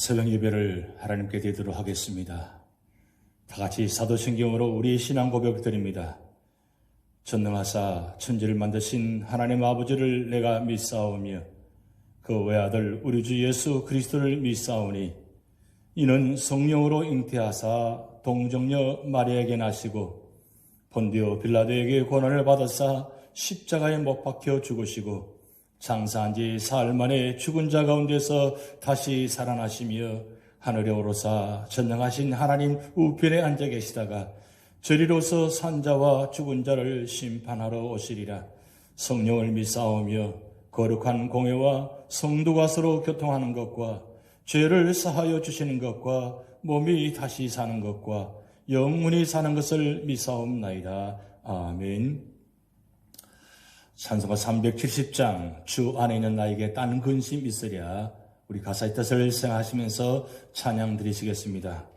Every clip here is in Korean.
새벽 예배를 하나님께 드리도록 하겠습니다. 다 같이 사도신경으로 우리의 신앙 고백 드립니다. 전능하사 천지를 만드신 하나님 아버지를 내가 믿사오며 그 외아들 우리 주 예수 그리스도를 믿사오니 이는 성령으로 잉태하사 동정녀 마리아에게 나시고 본디오 빌라도에게 고난을 받으사 십자가에 못 박혀 죽으시고 장사한 지 사흘 만에 죽은 자 가운데서 다시 살아나시며 하늘에 오르사 전능하신 하나님 우편에 앉아 계시다가 저리로서 산 자와 죽은 자를 심판하러 오시리라. 성령을 믿사오며 거룩한 공회와 성도가 서로 교통하는 것과 죄를 사하여 주시는 것과 몸이 다시 사는 것과 영원히 사는 것을 믿사옵나이다. 아멘. 찬송가 370장 주 안에 있는 나에게 딴 근심 있으랴. 우리 가사의 뜻을 생각하시면서 찬양 드리시겠습니다.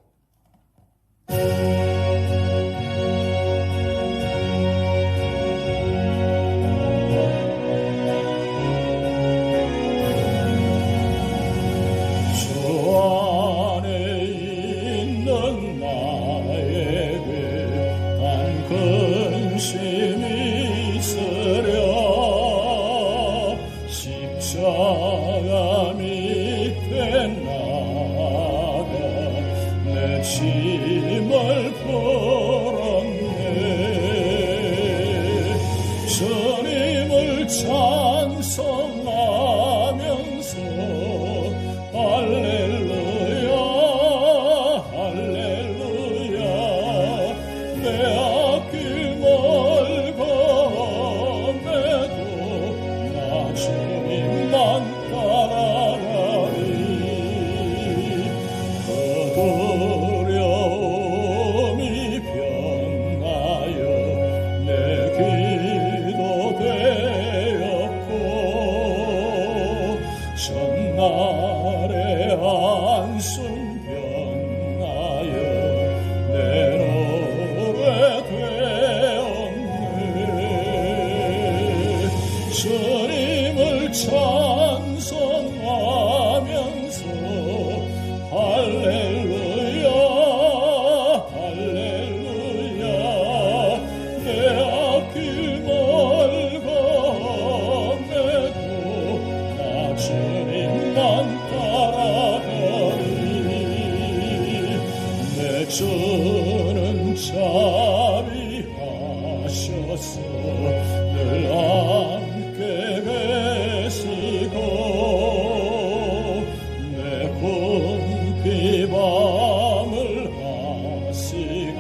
주는 자비하셔서 늘 함께 계시고 내 궁핍함을 하시고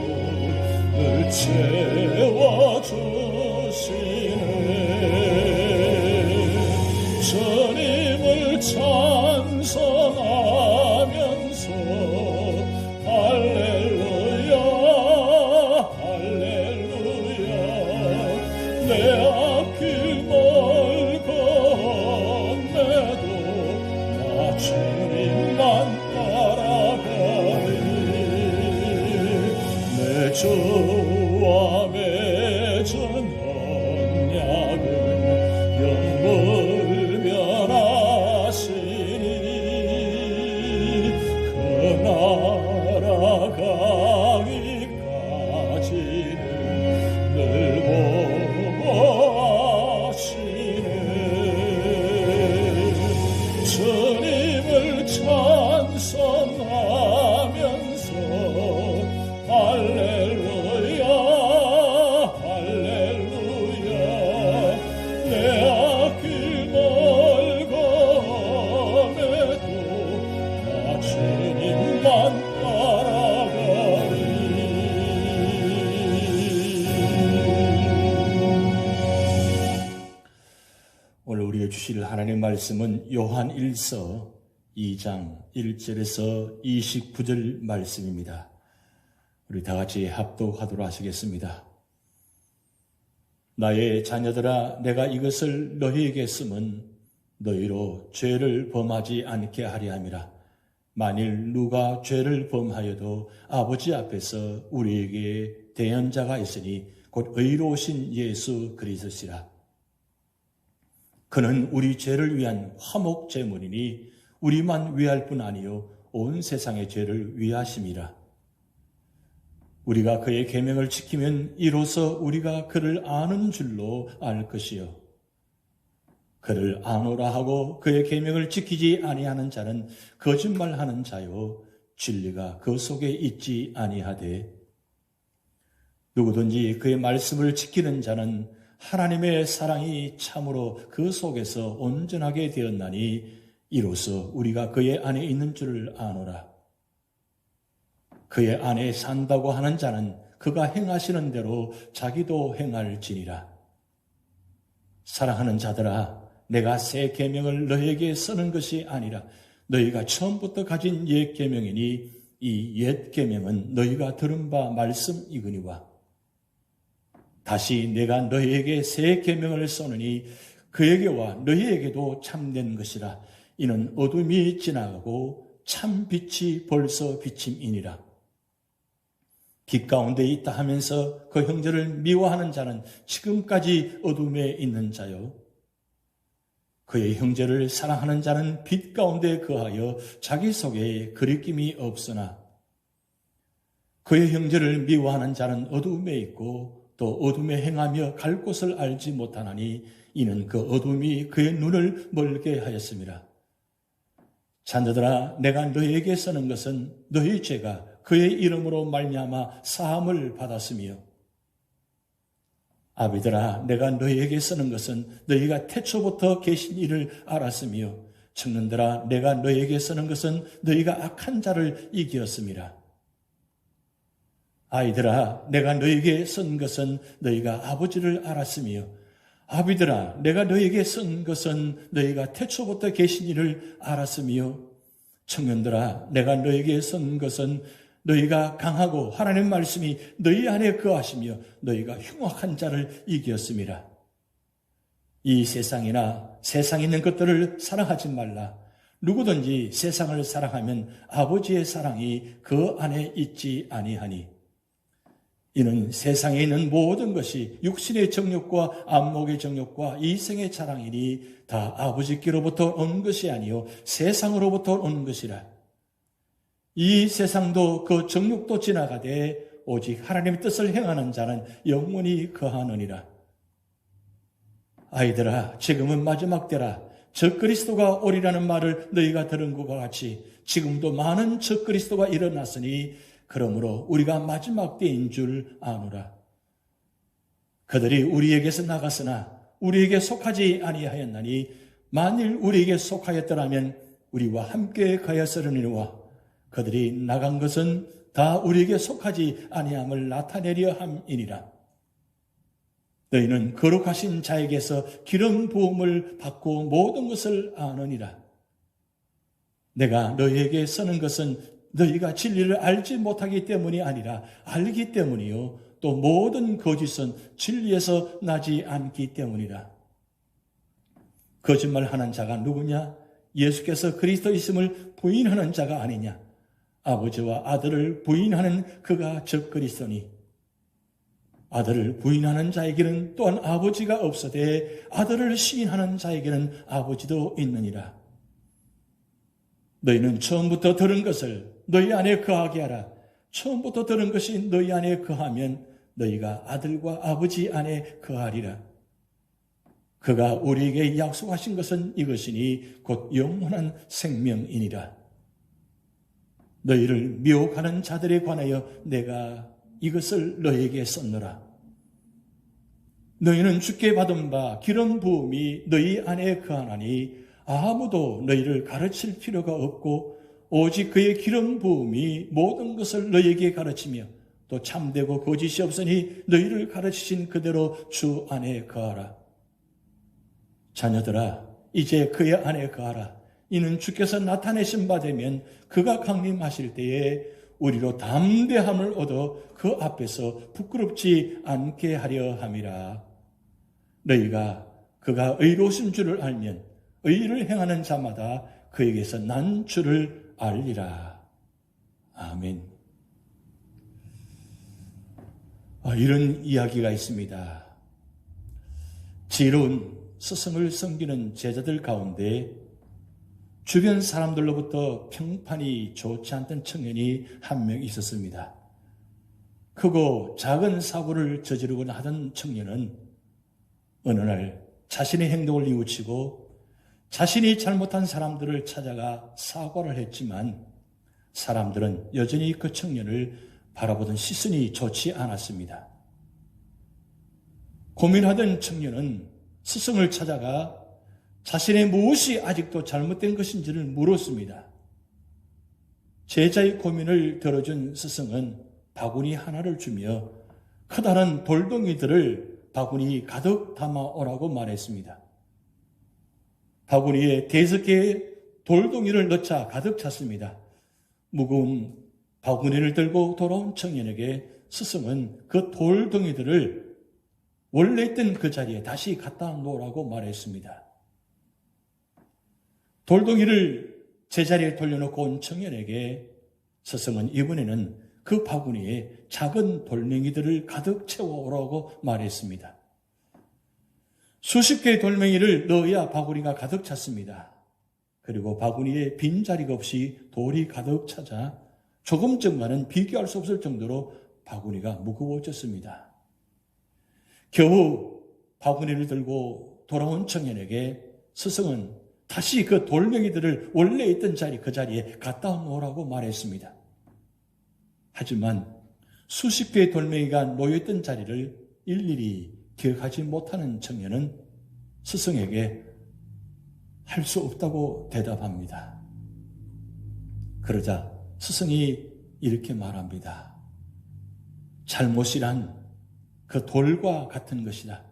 늘 채워주시네. 주님을 찬송하면서 할렐루야 할렐루야 내 앞길 멀고 내도 나 주님만 따라가리. 내 주와 맺은 언약은 영불변하시니 그 나라가기까지는 늘 보호하시네. 주님을 찬송하면서 할렐루야 할렐루야 내 앞길 멀고 내도 나 주님만 따라가리. 오늘 우리에게 주실 하나님의 말씀은 요한 1서 2장 1절에서 29절 말씀입니다. 우리 다 같이 합독하도록 하시겠습니다. 나의 자녀들아, 내가 이것을 너희에게 쓰면 너희로 죄를 범하지 않게 하려 함이라. 만일 누가 죄를 범하여도 아버지 앞에서 우리에게 대언자가 있으니 곧 의로우신 예수 그리스도시라. 그는 우리 죄를 위한 화목 제물이니 우리만 위할 뿐 아니요 온 세상의 죄를 위하심이라. 우리가 그의 계명을 지키면 이로써 우리가 그를 아는 줄로 알 것이요 그를 아노라 하고 그의 계명을 지키지 아니하는 자는 거짓말하는 자요 진리가 그 속에 있지 아니하되 누구든지 그의 말씀을 지키는 자는 하나님의 사랑이 참으로 그 속에서 온전하게 되었나니 이로써 우리가 그의 안에 있는 줄을 아노라. 그의 안에 산다고 하는 자는 그가 행하시는 대로 자기도 행할지니라. 사랑하는 자들아, 내가 새 계명을 너희에게 쓰는 것이 아니라 너희가 처음부터 가진 옛 계명이니 이 옛 계명은 너희가 들은 바 말씀이거니와 다시 내가 너희에게 새 계명을 써느니 그에게와 너희에게도 참된 것이라. 이는 어둠이 지나가고 참 빛이 벌써 비침이니라. 빛 가운데 있다 하면서 그 형제를 미워하는 자는 지금까지 어둠에 있는 자요 그의 형제를 사랑하는 자는 빛 가운데 거하여 자기 속에 거리낌이 없으나 그의 형제를 미워하는 자는 어둠에 있고 또 어둠에 행하며 갈 곳을 알지 못하나니 이는 그 어둠이 그의 눈을 멀게 하였습니다. 자녀들아, 내가 너희에게 쓰는 것은 너희 죄가 그의 이름으로 말미암아 사함을 받았으며 아비들아, 내가 너희에게 쓰는 것은 너희가 태초부터 계신 이를 알았으며 청년들아, 내가 너희에게 쓰는 것은 너희가 악한 자를 이기었음이라. 아이들아, 내가 너희에게 쓴 것은 너희가 아버지를 알았으며 아비들아, 내가 너희에게 쓴 것은 너희가 태초부터 계신 이를 알았으며 청년들아, 내가 너희에게 쓴 것은 너희가 강하고 하나님 말씀이 너희 안에 거하시며 너희가 흉악한 자를 이기었음이라. 이 세상이나 세상에 있는 것들을 사랑하지 말라. 누구든지 세상을 사랑하면 아버지의 사랑이 그 안에 있지 아니하니 이는 세상에 있는 모든 것이 육신의 정욕과 안목의 정욕과 이생의 자랑이니 다 아버지께로부터 온 것이 아니요 세상으로부터 온 것이라. 이 세상도 그 정욕도 지나가되 오직 하나님의 뜻을 행하는 자는 영원히 거하느니라. 아이들아, 지금은 마지막 때라. 적그리스도가 오리라는 말을 너희가 들은 것과 같이 지금도 많은 적그리스도가 일어났으니 그러므로 우리가 마지막 때인 줄 아노라. 그들이 우리에게서 나갔으나 우리에게 속하지 아니하였나니 만일 우리에게 속하였더라면 우리와 함께 가였으려니와 그들이 나간 것은 다 우리에게 속하지 아니함을 나타내려 함이니라. 너희는 거룩하신 자에게서 기름 부음을 받고 모든 것을 아느니라. 내가 너희에게 쓰는 것은 너희가 진리를 알지 못하기 때문이 아니라 알기 때문이요 또 모든 거짓은 진리에서 나지 않기 때문이라. 거짓말하는 자가 누구냐? 예수께서 그리스도이심을 부인하는 자가 아니냐? 아버지와 아들을 부인하는 그가 적그리스도니 아들을 부인하는 자에게는 또한 아버지가 없으되 아들을 시인하는 자에게는 아버지도 있느니라. 너희는 처음부터 들은 것을 너희 안에 거하게 하라. 처음부터 들은 것이 너희 안에 거하면 너희가 아들과 아버지 안에 거하리라. 그가 우리에게 약속하신 것은 이것이니 곧 영원한 생명이니라. 너희를 미혹하는 자들에 관하여 내가 이것을 너희에게 썼노라. 너희는 주께 받은 바 기름 부음이 너희 안에 거하나니 아무도 너희를 가르칠 필요가 없고 오직 그의 기름 부음이 모든 것을 너희에게 가르치며 또 참되고 거짓이 없으니 너희를 가르치신 그대로 주 안에 거하라. 자녀들아, 이제 그의 안에 거하라. 이는 주께서 나타내신 바 되면 그가 강림하실 때에 우리로 담대함을 얻어 그 앞에서 부끄럽지 않게 하려 함이라. 너희가 그가 의로우신 줄을 알면 의를 행하는 자마다 그에게서 난 줄을 알리라. 아멘. 이런 이야기가 있습니다. 지혜로운 스승을 섬기는 제자들 가운데 주변 사람들로부터 평판이 좋지 않던 청년이 한 명 있었습니다. 크고 작은 사고를 저지르고자 하던 청년은 어느 날 자신의 행동을 뉘우치고 자신이 잘못한 사람들을 찾아가 사과를 했지만 사람들은 여전히 그 청년을 바라보던 시선이 좋지 않았습니다. 고민하던 청년은 스승을 찾아가 자신의 무엇이 아직도 잘못된 것인지를 물었습니다. 제자의 고민을 들어준 스승은 바구니 하나를 주며 커다란 돌덩이들을 바구니 가득 담아 오라고 말했습니다. 바구니에 5개의 돌덩이를 넣자 가득 찼습니다. 무거운 바구니를 들고 돌아온 청년에게 스승은 그 돌덩이들을 원래 있던 그 자리에 다시 갖다 놓으라고 말했습니다. 돌덩이를 제자리에 돌려놓고 온 청년에게 스승은 이번에는 그 바구니에 작은 돌멩이들을 가득 채워오라고 말했습니다. 수십 개의 돌멩이를 넣어야 바구니가 가득 찼습니다. 그리고 바구니에 빈자리가 없이 돌이 가득 차자 조금 전과는 비교할 수 없을 정도로 바구니가 무거워졌습니다. 겨우 바구니를 들고 돌아온 청년에게 스승은 다시 그 돌멩이들을 원래 있던 자리 그 자리에 갖다 놓으라고 말했습니다. 하지만 수십 개의 돌멩이가 놓여있던 자리를 일일이 기억하지 못하는 청년은 스승에게 할 수 없다고 대답합니다. 그러자 스승이 이렇게 말합니다. 잘못이란 그 돌과 같은 것이다.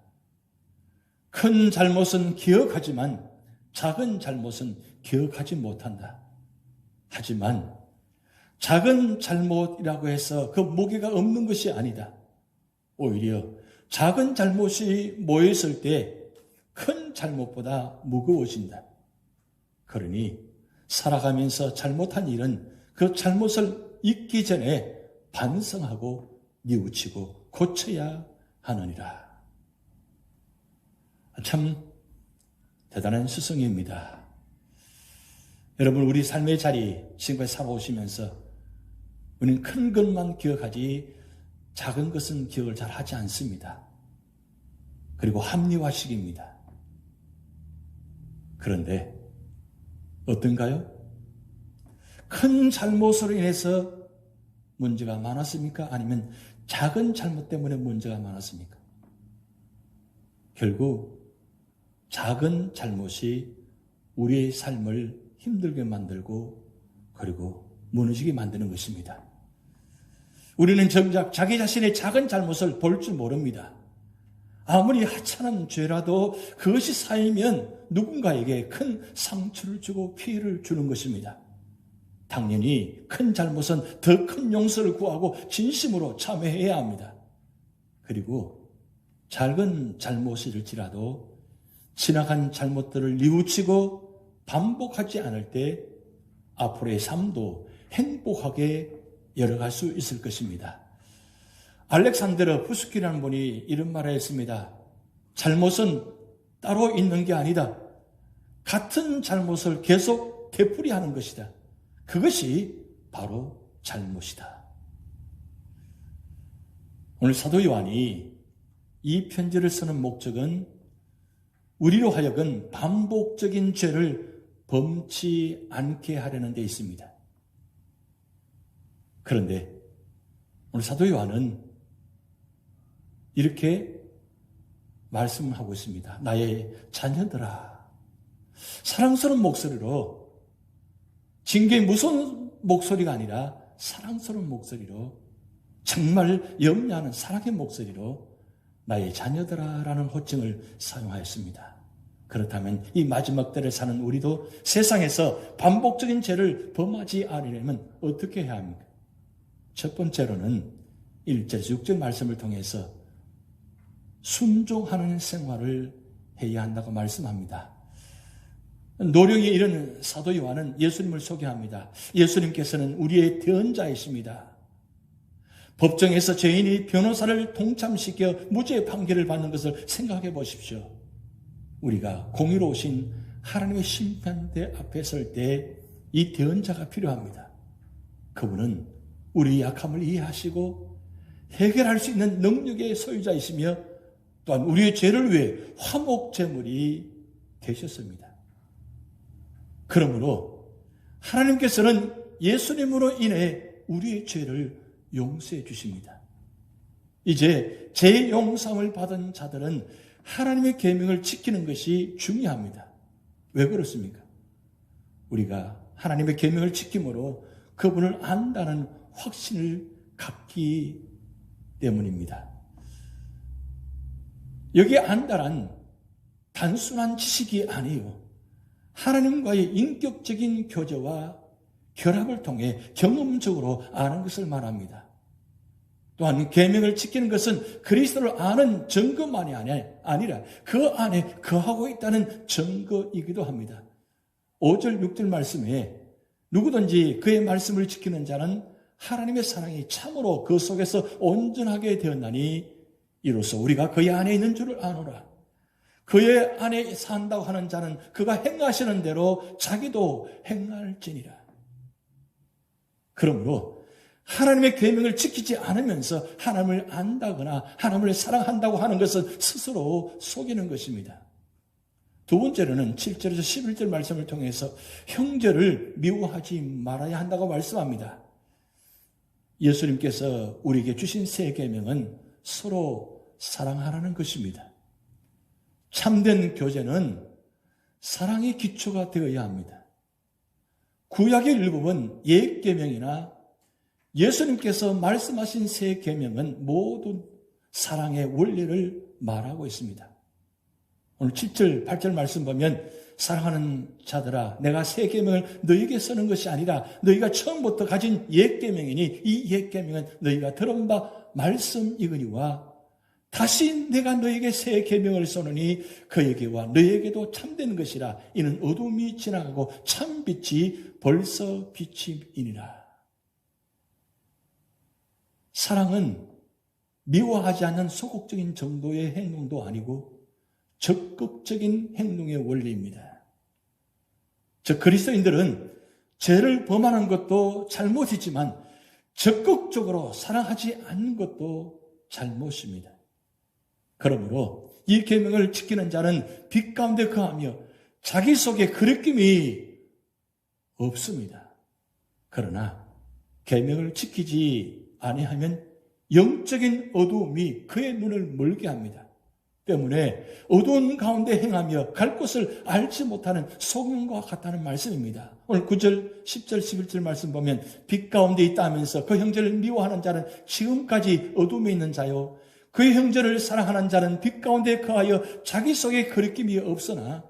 큰 잘못은 기억하지만 작은 잘못은 기억하지 못한다. 하지만 작은 잘못이라고 해서 그 무게가 없는 것이 아니다. 오히려 작은 잘못이 모였을 때 큰 잘못보다 무거워진다. 그러니 살아가면서 잘못한 일은 그 잘못을 잊기 전에 반성하고 뉘우치고 고쳐야 하느니라. 참 대단한 스승입니다. 여러분, 우리 삶의 자리 지금까지 살아오시면서 우리는 큰 것만 기억하지 작은 것은 기억을 잘 하지 않습니다. 그리고 합리화식입니다. 그런데 어떤가요? 큰 잘못으로 인해서 문제가 많았습니까? 아니면 작은 잘못 때문에 문제가 많았습니까? 결국 작은 잘못이 우리의 삶을 힘들게 만들고 그리고 무너지게 만드는 것입니다. 우리는 정작 자기 자신의 작은 잘못을 볼 줄 모릅니다. 아무리 하찮은 죄라도 그것이 쌓이면 누군가에게 큰 상처를 주고 피해를 주는 것입니다. 당연히 큰 잘못은 더 큰 용서를 구하고 진심으로 참회해야 합니다. 그리고 작은 잘못일지라도 지나간 잘못들을 뉘우치고 반복하지 않을 때 앞으로의 삶도 행복하게 열어갈 수 있을 것입니다. 알렉산드르 푸스키라는 분이 이런 말을 했습니다. 잘못은 따로 있는 게 아니다. 같은 잘못을 계속 되풀이하는 것이다. 그것이 바로 잘못이다. 오늘 사도 요한이 이 편지를 쓰는 목적은 우리로 하여금 반복적인 죄를 범치 않게 하려는 데 있습니다. 그런데 오늘 사도 요한은 이렇게 말씀하고 있습니다. 나의 자녀들아, 사랑스러운 목소리로, 징계의 무서운 목소리가 아니라 사랑스러운 목소리로, 정말 염려하는 사랑의 목소리로 나의 자녀들아 라는 호칭을 사용하였습니다. 그렇다면 이 마지막 때를 사는 우리도 세상에서 반복적인 죄를 범하지 않으려면 어떻게 해야 합니까? 첫 번째로는 1절에서 6절 말씀을 통해서 순종하는 생활을 해야 한다고 말씀합니다. 노령에 이르는 사도 요한은 예수님을 소개합니다. 예수님께서는 우리의 대언자이십니다. 법정에서 죄인이 변호사를 동참시켜 무죄 판결을 받는 것을 생각해 보십시오. 우리가 공의로우신 하나님의 심판대 앞에 설 때 이 대언자가 필요합니다. 그분은 우리의 약함을 이해하시고 해결할 수 있는 능력의 소유자이시며 또한 우리의 죄를 위해 화목제물이 되셨습니다. 그러므로 하나님께서는 예수님으로 인해 우리의 죄를 용서해 주십니다. 이제 죄 용서를 받은 자들은 하나님의 계명을 지키는 것이 중요합니다. 왜 그렇습니까? 우리가 하나님의 계명을 지킴으로 그분을 안다는 확신을 갖기 때문입니다. 여기 안다란 단순한 지식이 아니에요. 하나님과의 인격적인 교제와 결합을 통해 경험적으로 아는 것을 말합니다. 또한 계명을 지키는 것은 그리스도를 아는 증거만이 아니라 그 안에 거하고 있다는 증거이기도 합니다. 5절 6절 말씀에 누구든지 그의 말씀을 지키는 자는 하나님의 사랑이 참으로 그 속에서 온전하게 되었나니 이로써 우리가 그의 안에 있는 줄을 아노라. 그의 안에 산다고 하는 자는 그가 행하시는 대로 자기도 행할지니라. 그러므로 하나님의 계명을 지키지 않으면서 하나님을 안다거나 하나님을 사랑한다고 하는 것은 스스로 속이는 것입니다. 두 번째로는 7절에서 11절 말씀을 통해서 형제를 미워하지 말아야 한다고 말씀합니다. 예수님께서 우리에게 주신 새 계명은 서로 사랑하라는 것입니다. 참된 교제는 사랑의 기초가 되어야 합니다. 구약의 일부분 옛 계명이나 예수님께서 말씀하신 새 계명은 모두 사랑의 원리를 말하고 있습니다. 오늘 7절, 8절 말씀 보면 사랑하는 자들아 내가 새 계명을 너희에게 쓰는 것이 아니라 너희가 처음부터 가진 옛 계명이니 이 옛 계명은 너희가 들은 바 말씀이거니와 다시 내가 너희에게 새 계명을 써노니 그에게와 너희에게도 참된 것이라. 이는 어둠이 지나가고 참 빛이 벌써 비치이니라. 사랑은 미워하지 않는 소극적인 정도의 행동도 아니고 적극적인 행동의 원리입니다. 즉 그리스도인들은 죄를 범하는 것도 잘못이지만 적극적으로 사랑하지 않는 것도 잘못입니다. 그러므로 이 계명을 지키는 자는 빛 가운데 거하며 자기 속에 거리낌이 없습니다. 그러나 계명을 지키지 아니하면 영적인 어두움이 그의 눈을 멀게 합니다. 때문에 어두운 가운데 행하며 갈 곳을 알지 못하는 소경과 같다는 말씀입니다. 오늘 9절, 10절, 11절 말씀 보면 빛 가운데 있다 하면서 그 형제를 미워하는 자는 지금까지 어둠에 있는 자요 그의 형제를 사랑하는 자는 빛 가운데 거하여 자기 속에 거리낌이 없으나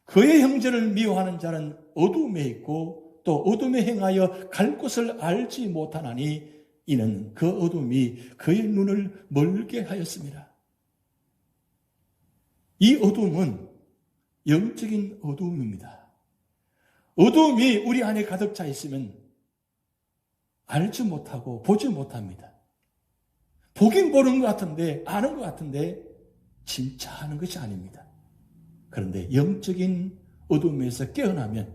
그의 형제를 미워하는 자는 어둠에 있고 또 어둠에 행하여 갈 곳을 알지 못하나니 이는 그 어둠이 그의 눈을 멀게 하였습니다. 이 어둠은 영적인 어둠입니다. 어둠이 우리 안에 가득 차 있으면 알지 못하고 보지 못합니다. 보긴 보는 것 같은데 아는 것 같은데 진짜 아는 것이 아닙니다. 그런데 영적인 어둠에서 깨어나면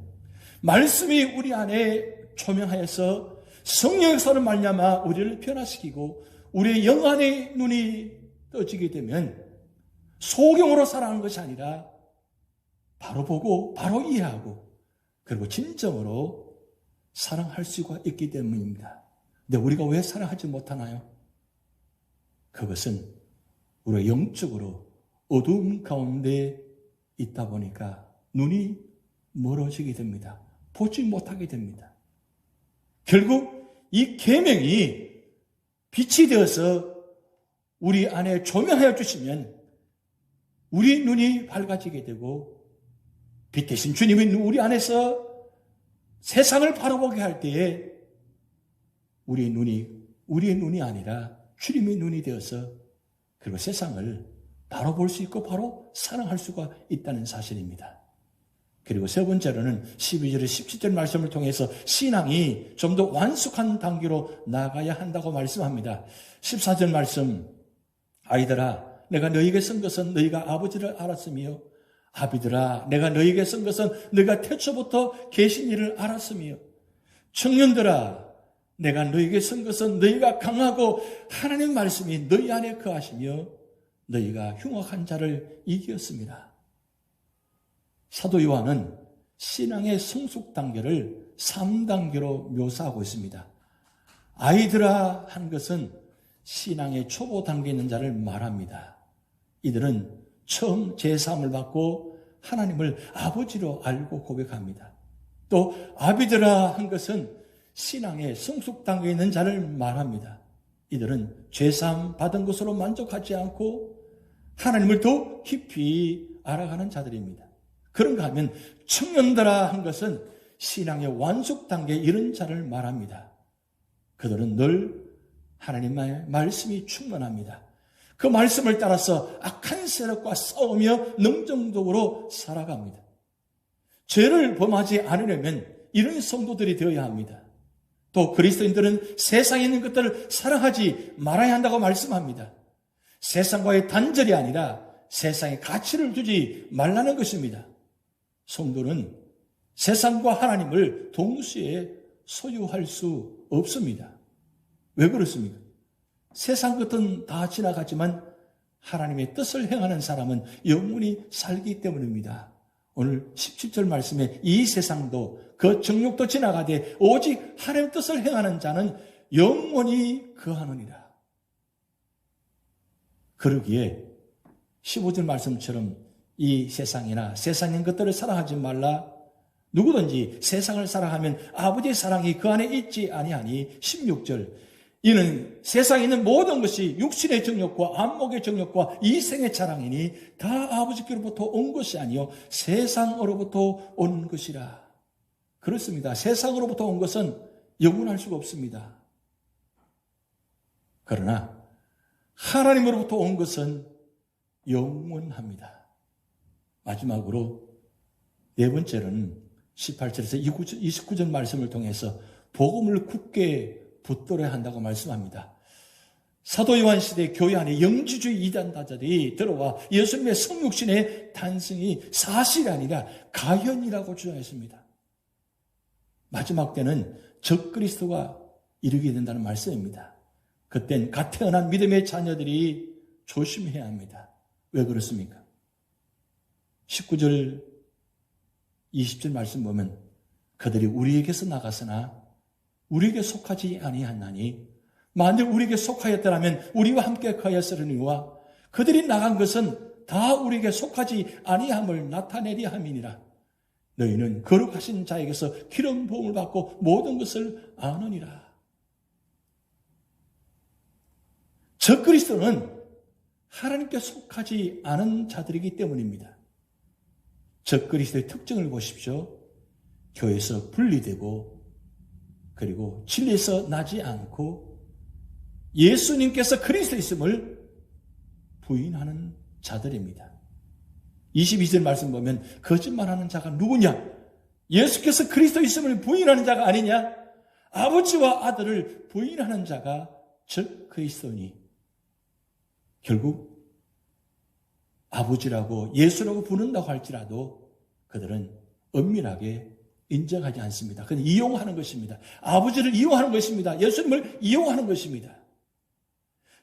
말씀이 우리 안에 조명하여서 성령의 선을 말미암아 우리를 변화시키고 우리의 영 안의 눈이 떠지게 되면 소경으로 살아가는 것이 아니라 바로 보고 바로 이해하고 그리고 진정으로 사랑할 수가 있기 때문입니다. 근데 우리가 왜 사랑하지 못하나요? 그것은 우리가 영적으로 어두움 가운데 있다 보니까 눈이 멀어지게 됩니다. 보지 못하게 됩니다. 결국 이 계명이 빛이 되어서 우리 안에 조명하여 주시면 우리 눈이 밝아지게 되고 빛 대신 주님이 우리 안에서 세상을 바라보게 할 때에 우리의 눈이 아니라 주님의 눈이 되어서 그리고 세상을 바로 볼 수 있고 바로 사랑할 수가 있다는 사실입니다. 그리고 세 번째로는 12절에 17절 말씀을 통해서 신앙이 좀 더 완숙한 단계로 나가야 한다고 말씀합니다. 14절 말씀 아이들아 내가 너희에게 쓴 것은 너희가 아버지를 알았으며 아비들아, 내가 너희에게 쓴 것은 너희가 태초부터 계신 일을 알았으며, 청년들아, 내가 너희에게 쓴 것은 너희가 강하고 하나님 말씀이 너희 안에 거하시며 너희가 흉악한 자를 이기었습니다. 사도 요한은 신앙의 성숙 단계를 3단계로 묘사하고 있습니다. 아이들아 한 것은 신앙의 초보 단계에 있는 자를 말합니다. 이들은 처음 제3을 받고 하나님을 아버지로 알고 고백합니다. 또 아비들아 한 것은 신앙의 성숙 단계에 있는 자를 말합니다. 이들은 제3 받은 것으로 만족하지 않고 하나님을 더 깊이 알아가는 자들입니다. 그런가 하면 청년들아 한 것은 신앙의 완숙 단계에 이른 자를 말합니다. 그들은 늘 하나님의 말씀이 충만합니다. 그 말씀을 따라서 악한 세력과 싸우며 능정적으로 살아갑니다. 죄를 범하지 않으려면 이런 성도들이 되어야 합니다. 또 그리스도인들은 세상에 있는 것들을 사랑하지 말아야 한다고 말씀합니다. 세상과의 단절이 아니라 세상에 가치를 두지 말라는 것입니다. 성도는 세상과 하나님을 동시에 소유할 수 없습니다. 왜 그렇습니까? 세상 것은 다 지나가지만 하나님의 뜻을 행하는 사람은 영원히 살기 때문입니다. 오늘 17절 말씀에 이 세상도 그 정욕도 지나가되 오직 하나님의 뜻을 행하는 자는 영원히 거하느니라. 그러기에 15절 말씀처럼 이 세상이나 세상인 것들을 사랑하지 말라. 누구든지 세상을 사랑하면 아버지의 사랑이 그 안에 있지 아니하니. 16절 이는 세상에 있는 모든 것이 육신의 정욕과 안목의 정욕과 이생의 자랑이니 다 아버지께로부터 온 것이 아니요 세상으로부터 온 것이라. 그렇습니다. 세상으로부터 온 것은 영원할 수가 없습니다. 그러나 하나님으로부터 온 것은 영원합니다. 마지막으로 네 번째는 18절에서 29절 말씀을 통해서 복음을 굳게 붙들어야 한다고 말씀합니다. 사도 요한 시대 교회 안에 영지주의 이단자들이 들어와 예수님의 성육신의 탄생이 사실이 아니라 가현이라고 주장했습니다. 마지막 때는 적그리스도가 이르게 된다는 말씀입니다. 그땐 갓 태어난 믿음의 자녀들이 조심해야 합니다. 왜 그렇습니까? 19절 20절 말씀 보면 그들이 우리에게서 나갔으나 우리에게 속하지 아니하나니 만일 우리에게 속하였더라면 우리와 함께 가였으려니와 그들이 나간 것은 다 우리에게 속하지 아니함을 나타내려 함이니라. 너희는 거룩하신 자에게서 기름 부음을 받고 모든 것을 아느니라. 적그리스도는 하나님께 속하지 않은 자들이기 때문입니다. 적그리스도의 특징을 보십시오. 교회에서 분리되고 그리고 진리에서 나지 않고 예수님께서 그리스도 있음을 부인하는 자들입니다. 22절 말씀 보면 거짓말하는 자가 누구냐? 예수께서 그리스도 있음을 부인하는 자가 아니냐? 아버지와 아들을 부인하는 자가 즉 그리스도니. 결국 아버지라고 예수라고 부른다고 할지라도 그들은 엄밀하게 인정하지 않습니다. 그건 이용하는 것입니다. 아버지를 이용하는 것입니다. 예수님을 이용하는 것입니다.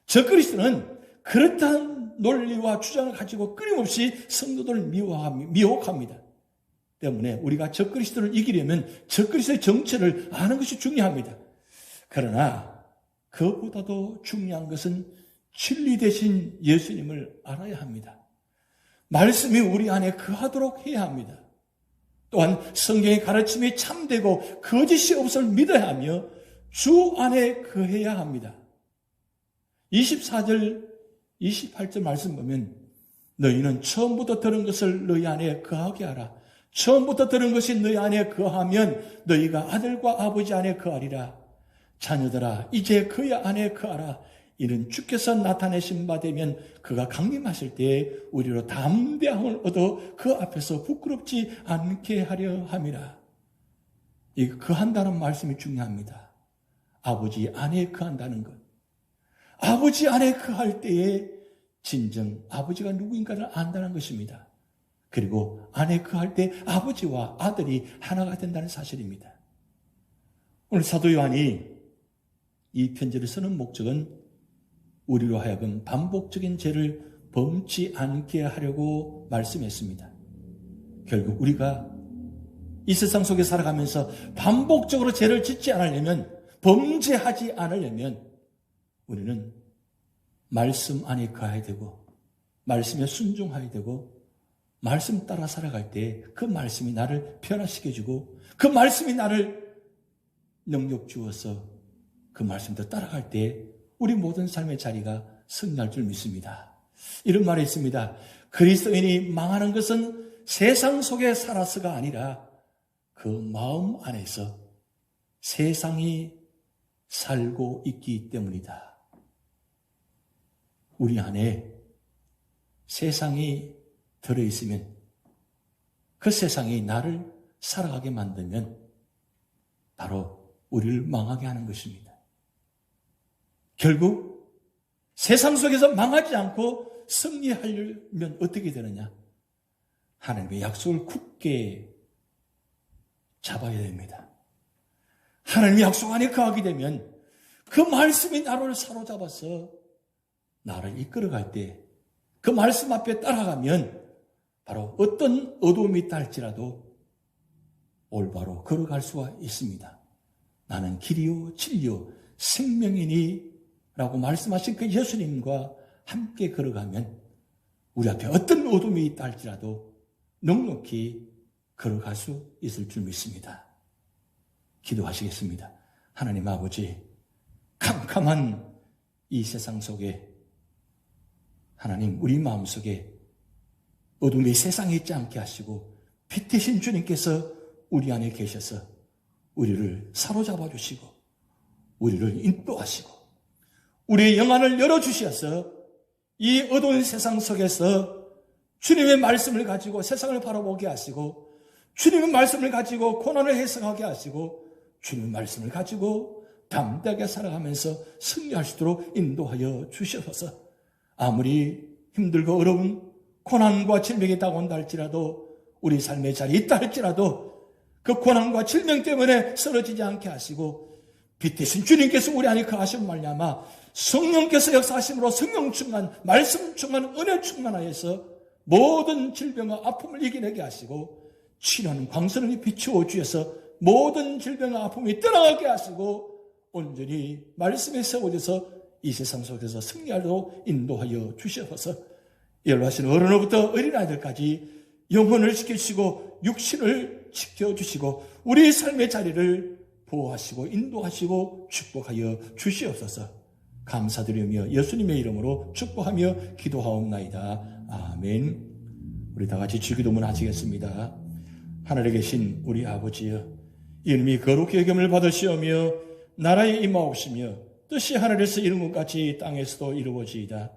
적그리스도는 그렇다는 논리와 주장을 가지고 끊임없이 성도들을 미혹합니다. 때문에 우리가 적그리스도를 이기려면 적그리스도의 정체를 아는 것이 중요합니다. 그러나 그것보다도 중요한 것은 진리 대신 예수님을 알아야 합니다. 말씀이 우리 안에 거하도록 해야 합니다. 또한 성경의 가르침이 참되고 거짓이 없음을 믿어야 하며 주 안에 거해야 합니다. 24절, 28절 말씀 보면 너희는 처음부터 들은 것을 너희 안에 거하게 하라. 처음부터 들은 것이 너희 안에 거하면 너희가 아들과 아버지 안에 거하리라. 자녀들아 이제 그의 안에 거하라. 이는 주께서 나타내신 바 되면 그가 강림하실 때에 우리로 담대함을 얻어 그 앞에서 부끄럽지 않게 하려 함이라. 이 거한다는 말씀이 중요합니다. 아버지 안에 거한다는 것. 아버지 안에 거할 때에 진정 아버지가 누구인가를 안다는 것입니다. 그리고 안에 거할 때 아버지와 아들이 하나가 된다는 사실입니다. 오늘 사도 요한이 이 편지를 쓰는 목적은 우리로 하여금 반복적인 죄를 범치 않게 하려고 말씀했습니다. 결국 우리가 이 세상 속에 살아가면서 반복적으로 죄를 짓지 않으려면, 범죄하지 않으려면 우리는 말씀 안에 거해야 되고 말씀에 순종해야 되고, 말씀 따라 살아갈 때 그 말씀이 나를 변화시켜주고 그 말씀이 나를 능력 주어서 그 말씀대로 따라갈 때 우리 모든 삶의 자리가 승리할 줄 믿습니다. 이런 말이 있습니다. 그리스도인이 망하는 것은 세상 속에 살아서가 아니라 그 마음 안에서 세상이 살고 있기 때문이다. 우리 안에 세상이 들어있으면, 그 세상이 나를 살아가게 만들면 바로 우리를 망하게 하는 것입니다. 결국 세상 속에서 망하지 않고 승리하려면 어떻게 되느냐? 하나님의 약속을 굳게 잡아야 됩니다. 하나님의 약속 안에 거하게 되면 그 말씀이 나를 사로잡아서 나를 이끌어갈 때, 그 말씀 앞에 따라가면 바로 어떤 어두움이 있다 할지라도 올바로 걸어갈 수가 있습니다. 나는 길이요 진리요 생명이니 라고 말씀하신 그 예수님과 함께 걸어가면 우리 앞에 어떤 어둠이 있다 할지라도 넉넉히 걸어갈 수 있을 줄 믿습니다. 기도하시겠습니다. 하나님 아버지, 캄캄한 이 세상 속에 하나님, 우리 마음속에 어둠이 세상에 있지 않게 하시고 빛 되신 주님께서 우리 안에 계셔서 우리를 사로잡아 주시고 우리를 인도하시고 우리의 영안을 열어주셔서 이 어두운 세상 속에서 주님의 말씀을 가지고 세상을 바라보게 하시고, 주님의 말씀을 가지고 고난을 해석하게 하시고, 주님의 말씀을 가지고 담대하게 살아가면서 승리할 수 있도록 인도하여 주셔서 아무리 힘들고 어려운 고난과 질병이 다가온다 할지라도, 우리 삶의 자리에 있다 할지라도 그 고난과 질병 때문에 쓰러지지 않게 하시고, 빛 되신 주님께서 우리 안에 거하신 말미암아 성령께서 역사하심으로 성령 충만, 말씀 충만, 은혜 충만하여서 모든 질병과 아픔을 이겨내게 하시고 치료하는 광선을 비추어 주셔서 모든 질병과 아픔이 떠나가게 하시고 온전히 말씀에 세워져서 이 세상 속에서 승리하도록 인도하여 주셔서 연로하신 어른으로부터 어린아이들까지 영혼을 지키시고 육신을 지켜주시고 우리 삶의 자리를 보호하시고 인도하시고 축복하여 주시옵소서. 감사드리며 예수님의 이름으로 축복하며 기도하옵나이다. 아멘. 우리 다 같이 주기도문 하시겠습니다. 하늘에 계신 우리 아버지여, 이름이 거룩히 여김을 받으시오며 나라에 임하옵시며 뜻이 하늘에서 이룬 것 같이 땅에서도 이루어지이다.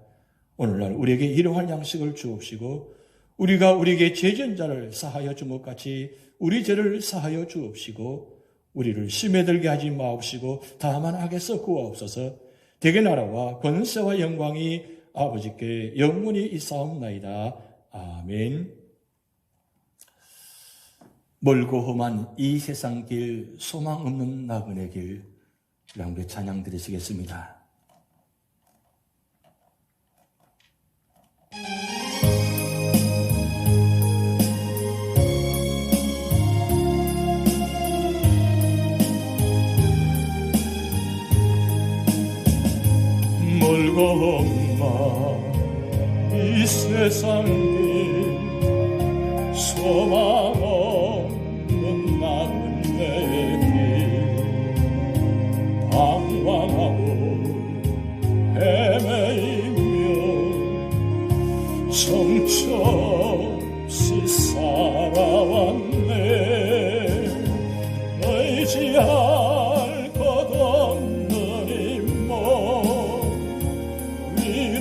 오늘날 우리에게 일용할 양식을 주옵시고 우리가 우리에게 죄진 자를 사하여 준 것 같이 우리 죄를 사하여 주옵시고 우리를 심에 들게 하지 마옵시고 다만 악에서 구하옵소서. 대개 나라와 권세와 영광이 아버지께 영원히 있사옵나이다. 아멘. 멀고 험한 이 세상 길, 소망 없는 나그네 길, 함께 찬양 드리시겠습니다. 멀고 험한 이 세상 길, 소망 없는 나그네 길, 방황하고 헤매이며 정처없이 살아왔네. 의지할 것 없는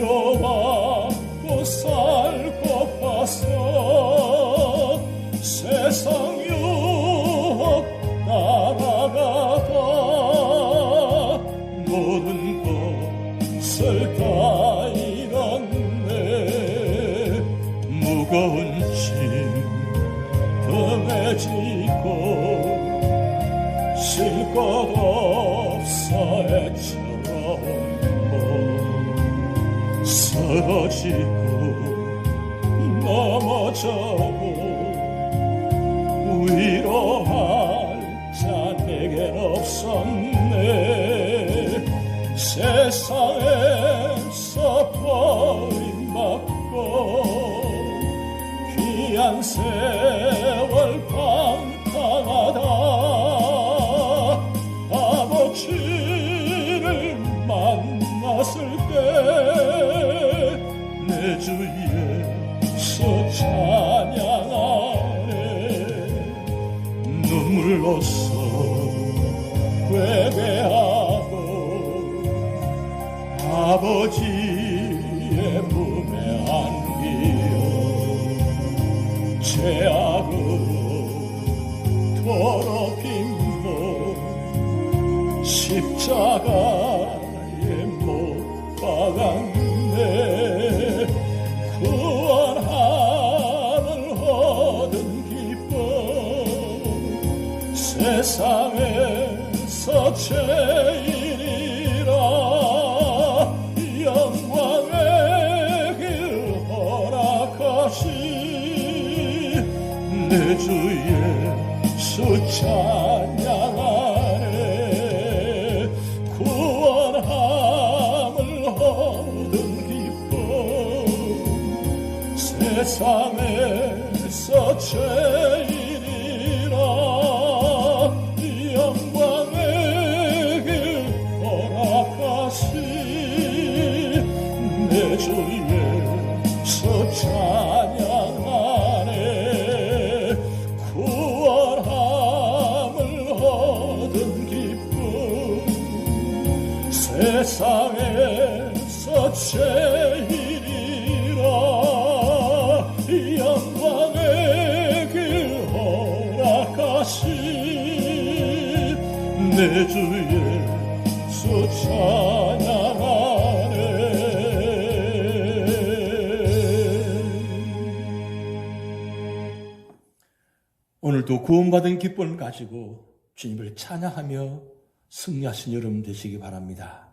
위로받고 살고 봐서 않고 쉴 것 없어 애처로운 몸 쓰러지고 넘어져도 위로할 자 내겐 없었네. 세상에서 버림받고 귀한 세월 방탕하다 아버지를 만났을 때 내 주 예수 찬양하네. 눈물로써 회개하고 아버지의 품에 안기어 죄악으로 더럽힌 몸 십자가에 못 박았네. 구원함을 얻은 기쁨 세상에서 제일이라. 영광의 길 허락하시 내 주 예수 찬양하네. 구원함을 얻은 기쁨 세상에서 제일이라. 영광의 길 허락하시 내 주 예수 찬양하네. 구원함을 얻은 기쁨 세상에서 제일이라. 영광의 길 허락하시 내 주 예수 찬양하네. 오늘도 구원받은 기쁨을 가지고 주님을 찬양하며 승리하신 여러분 되시기 바랍니다.